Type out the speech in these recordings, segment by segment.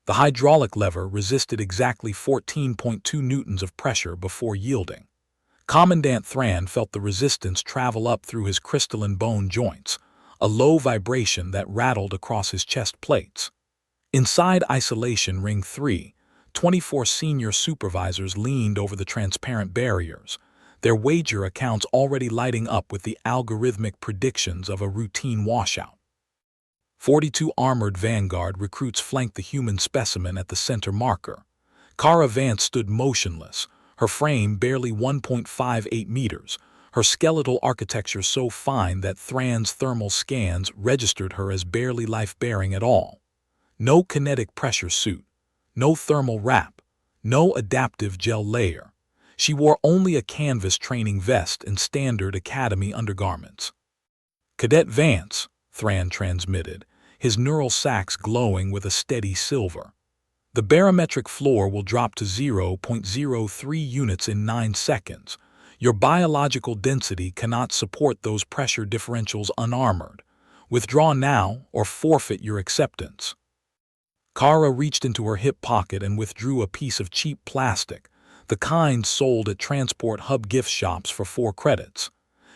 The hydraulic lever resisted exactly 14.2 newtons of pressure before yielding. Commandant Thran felt the resistance travel up through his crystalline bone joints, a low vibration that rattled across his chest plates. Inside Isolation Ring 3, 24 senior supervisors leaned over the transparent barriers, their wager accounts already lighting up with the algorithmic predictions of a routine washout. 42 armored Vanguard recruits flanked the human specimen at the center marker. Kara Vance stood motionless, her frame barely 1.58 meters, her skeletal architecture so fine that Thran's thermal scans registered her as barely life-bearing at all. No kinetic pressure suit, no thermal wrap, no adaptive gel layer. She wore only a canvas training vest and standard academy undergarments. "Cadet Vance," Thran transmitted, his neural sacs glowing with a steady silver. "The barometric floor will drop to 0.03 units in 9 seconds. Your biological density cannot support those pressure differentials unarmored. Withdraw now or forfeit your acceptance." Kara reached into her hip pocket and withdrew a piece of cheap plastic, the kind sold at transport hub gift shops for 4 credits.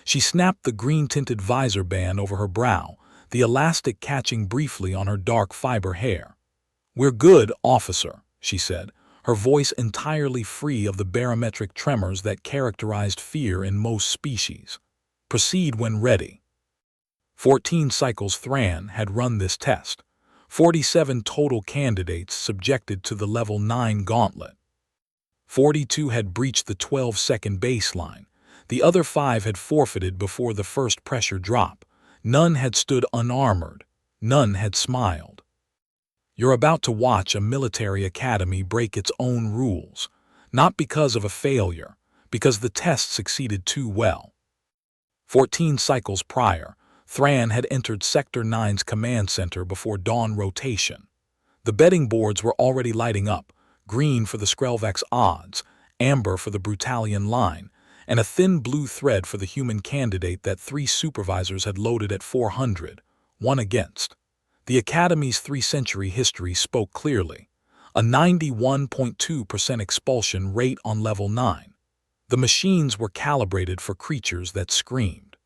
She snapped the green-tinted visor band over her brow, the elastic catching briefly on her dark fiber hair. "We're good, officer," she said, her voice entirely free of the barometric tremors that characterized fear in most species. "Proceed when ready." 14 cycles Thran had run this test. 47 total candidates subjected to the Level 9 gauntlet. 42 had breached the 12-second baseline. The other 5 had forfeited before the first pressure drop. None had stood unarmored. None had smiled. You're about to watch a military academy break its own rules, not because of a failure, because the test succeeded too well. 14 cycles prior, Thran had entered Sector 9's command center before dawn rotation. The betting boards were already lighting up, green for the Skrelvax odds, amber for the Brutalian line, and a thin blue thread for the human candidate that 3 supervisors had loaded at 400, 1 against. The Academy's 3-century history spoke clearly. A 91.2% expulsion rate on Level 9. The machines were calibrated for creatures that screamed.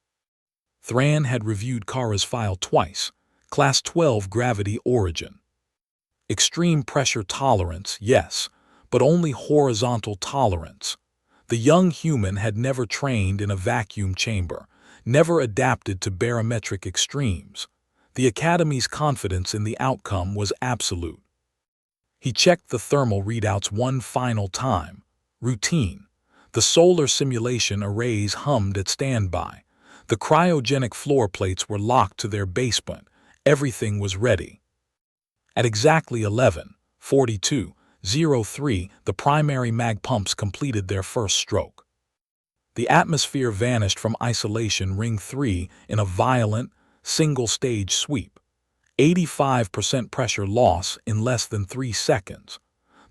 Thran had reviewed Kara's file twice. Class 12 gravity origin. Extreme pressure tolerance, yes, but only horizontal tolerance. The young human had never trained in a vacuum chamber, never adapted to barometric extremes. The Academy's confidence in the outcome was absolute. He checked the thermal readouts one final time. Routine. The solar simulation arrays hummed at standby. The cryogenic floor plates were locked to their basement. Everything was ready. At exactly 11:42:03, the primary mag pumps completed their first stroke. The atmosphere vanished from Isolation Ring 3 in a violent, single-stage sweep. 85% pressure loss in less than 3 seconds.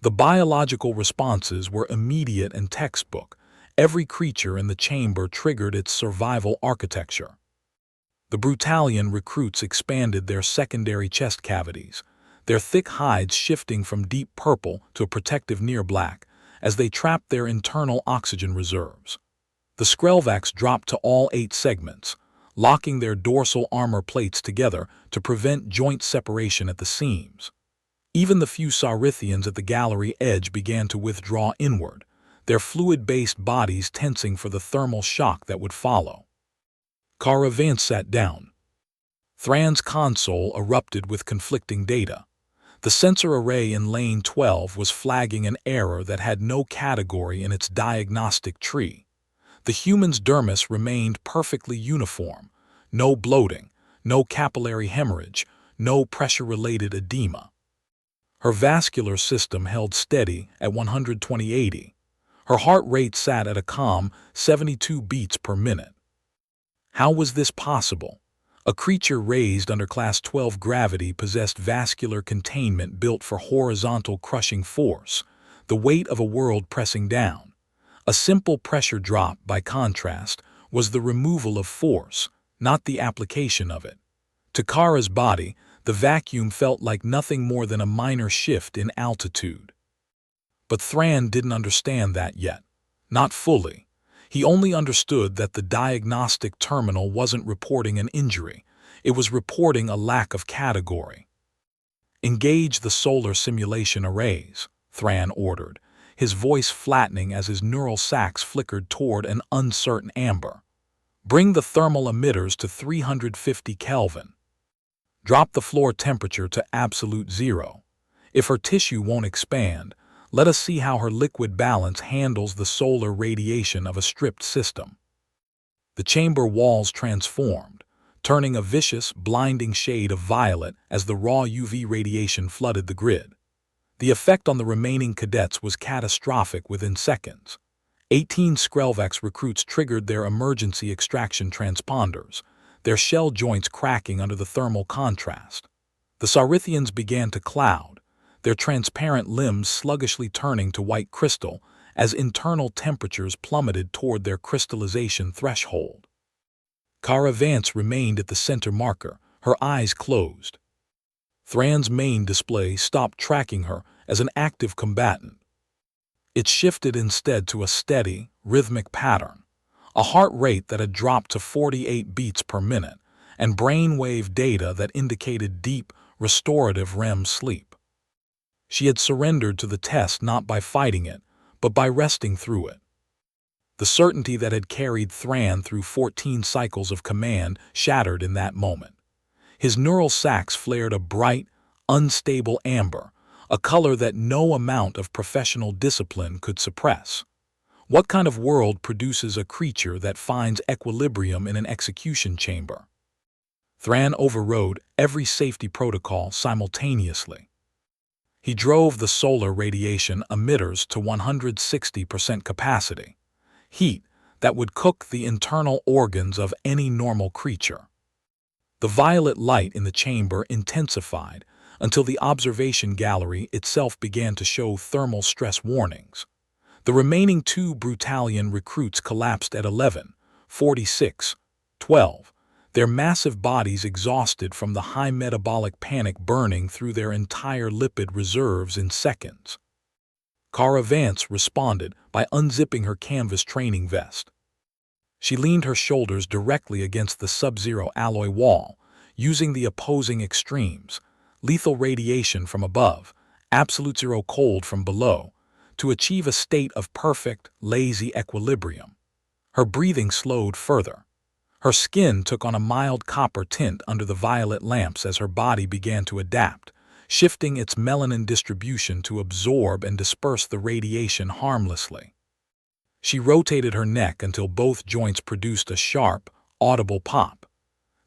The biological responses were immediate and textbook. Every creature in the chamber triggered its survival architecture. The Brutalian recruits expanded their secondary chest cavities, their thick hides shifting from deep purple to a protective near black as they trapped their internal oxygen reserves. The Skrelvax dropped to all 8 segments, locking their dorsal armor plates together to prevent joint separation at the seams. Even the few Saurithians at the gallery edge began to withdraw inward, their fluid-based bodies tensing for the thermal shock that would follow. Kara Vance sat down. Thran's console erupted with conflicting data. The sensor array in Lane 12 was flagging an error that had no category in its diagnostic tree. The human's dermis remained perfectly uniform. No bloating, no capillary hemorrhage, no pressure-related edema. Her vascular system held steady at 120/80. Her heart rate sat at a calm 72 beats per minute. How was this possible? A creature raised under Class 12 gravity possessed vascular containment built for horizontal crushing force, the weight of a world pressing down. A simple pressure drop, by contrast, was the removal of force, not the application of it. To Kara's body, The vacuum felt like nothing more than a minor shift in altitude. But Thran didn't understand that yet. Not fully. He only understood that the diagnostic terminal wasn't reporting an injury. It was reporting a lack of category. "Engage the solar simulation arrays," Thran ordered, his voice flattening as his neural sacs flickered toward an uncertain amber. "Bring the thermal emitters to 350 Kelvin. Drop the floor temperature to absolute zero. If her tissue won't expand, let us see how her liquid balance handles the solar radiation of a stripped system." The chamber walls transformed, turning a vicious, blinding shade of violet as the raw UV radiation flooded the grid. The effect on the remaining cadets was catastrophic within seconds. 18 Skrelvex recruits triggered their emergency extraction transponders, their shell joints cracking under the thermal contrast. The Saurithians began to cloud, their transparent limbs sluggishly turning to white crystal as internal temperatures plummeted toward their crystallization threshold. Kara Vance remained at the center marker, her eyes closed. Thran's main display stopped tracking her as an active combatant. It shifted instead to a steady, rhythmic pattern, a heart rate that had dropped to 48 beats per minute, and brainwave data that indicated deep, restorative REM sleep. She had surrendered to the test not by fighting it, but by resting through it. The certainty that had carried Thran through 14 cycles of command shattered in that moment. His neural sacs flared a bright, unstable amber, a color that no amount of professional discipline could suppress. What kind of world produces a creature that finds equilibrium in an execution chamber? Thran overrode every safety protocol simultaneously. He drove the solar radiation emitters to 160% capacity, heat that would cook the internal organs of any normal creature. The violet light in the chamber intensified until the observation gallery itself began to show thermal stress warnings. The remaining 2 Brutalian recruits collapsed at 11, 46, 12, their massive bodies exhausted from the high metabolic panic burning through their entire lipid reserves in seconds. Kara Vance responded by unzipping her canvas training vest. She leaned her shoulders directly against the sub-zero alloy wall, using the opposing extremes, lethal radiation from above, absolute zero cold from below, to achieve a state of perfect, lazy equilibrium. Her breathing slowed further. Her skin took on a mild copper tint under the violet lamps as her body began to adapt, shifting its melanin distribution to absorb and disperse the radiation harmlessly. She rotated her neck until both joints produced a sharp, audible pop.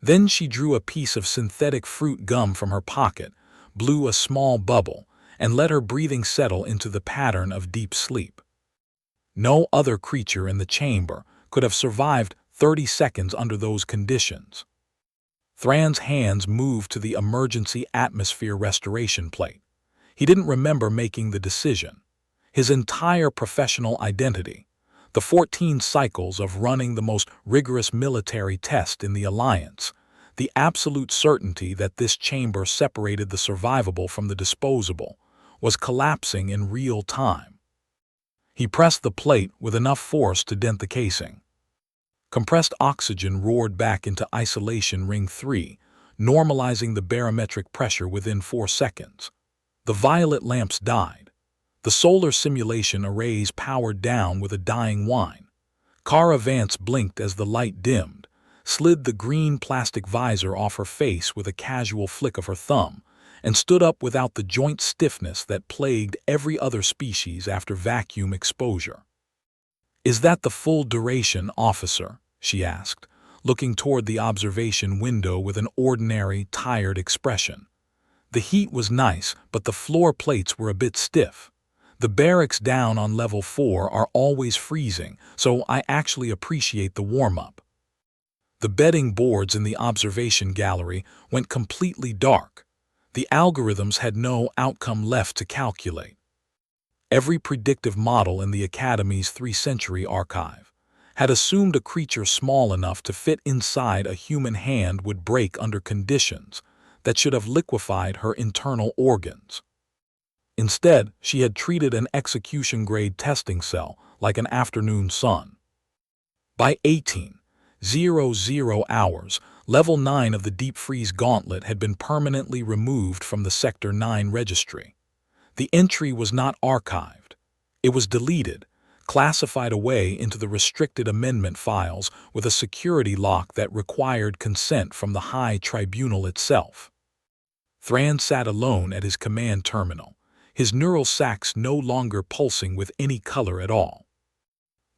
Then she drew a piece of synthetic fruit gum from her pocket, blew a small bubble, and let her breathing settle into the pattern of deep sleep. No other creature in the chamber could have survived 30 seconds under those conditions. Thran's hands moved to the emergency atmosphere restoration plate. He didn't remember making the decision. His entire professional identity, the 14 cycles of running the most rigorous military test in the Alliance, the absolute certainty that this chamber separated the survivable from the disposable, was collapsing in real time. He pressed the plate with enough force to dent the casing. Compressed oxygen roared back into isolation ring 3, normalizing the barometric pressure within 4 seconds. The violet lamps died. The solar simulation arrays powered down with a dying whine. Kara Vance blinked as the light dimmed, slid the green plastic visor off her face with a casual flick of her thumb, and stood up without the joint stiffness that plagued every other species after vacuum exposure. "Is that the full duration, officer?" she asked, looking toward the observation window with an ordinary, tired expression. The heat was nice, but the floor plates were a bit stiff. The barracks down on level 4 are always freezing, so I actually appreciate the warm-up. The bedding boards in the observation gallery went completely dark. The algorithms had no outcome left to calculate. Every predictive model in the Academy's 3-century archive had assumed a creature small enough to fit inside a human hand would break under conditions that should have liquefied her internal organs. Instead, she had treated an execution-grade testing cell like an afternoon sun. By 18:00 hours, Level 9 of the Deep Freeze Gauntlet had been permanently removed from the Sector 9 registry. The entry was not archived. It was deleted, classified away into the restricted amendment files with a security lock that required consent from the High Tribunal itself. Thran sat alone at his command terminal, his neural sacs no longer pulsing with any color at all.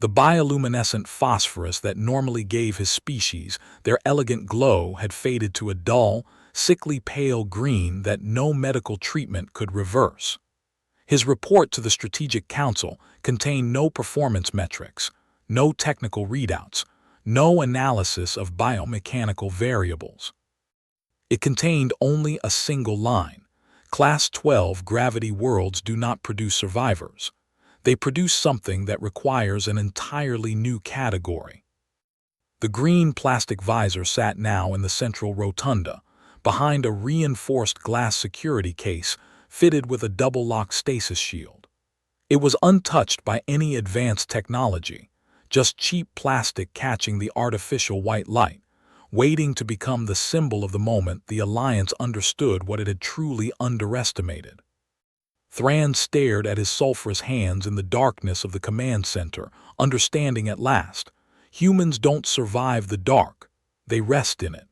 The bioluminescent phosphorus that normally gave his species their elegant glow had faded to a dull, sickly pale green that no medical treatment could reverse. His report to the Strategic Council contained no performance metrics, no technical readouts, no analysis of biomechanical variables. It contained only a single line: Class 12 gravity worlds do not produce survivors. They produce something that requires an entirely new category. The green plastic visor sat now in the central rotunda, behind a reinforced glass security case fitted with a double-lock stasis shield. It was untouched by any advanced technology, just cheap plastic catching the artificial white light, waiting to become the symbol of the moment the Alliance understood what it had truly underestimated. Thran stared at his sulphurous hands in the darkness of the command center, understanding at last. Humans don't survive the dark, they rest in it.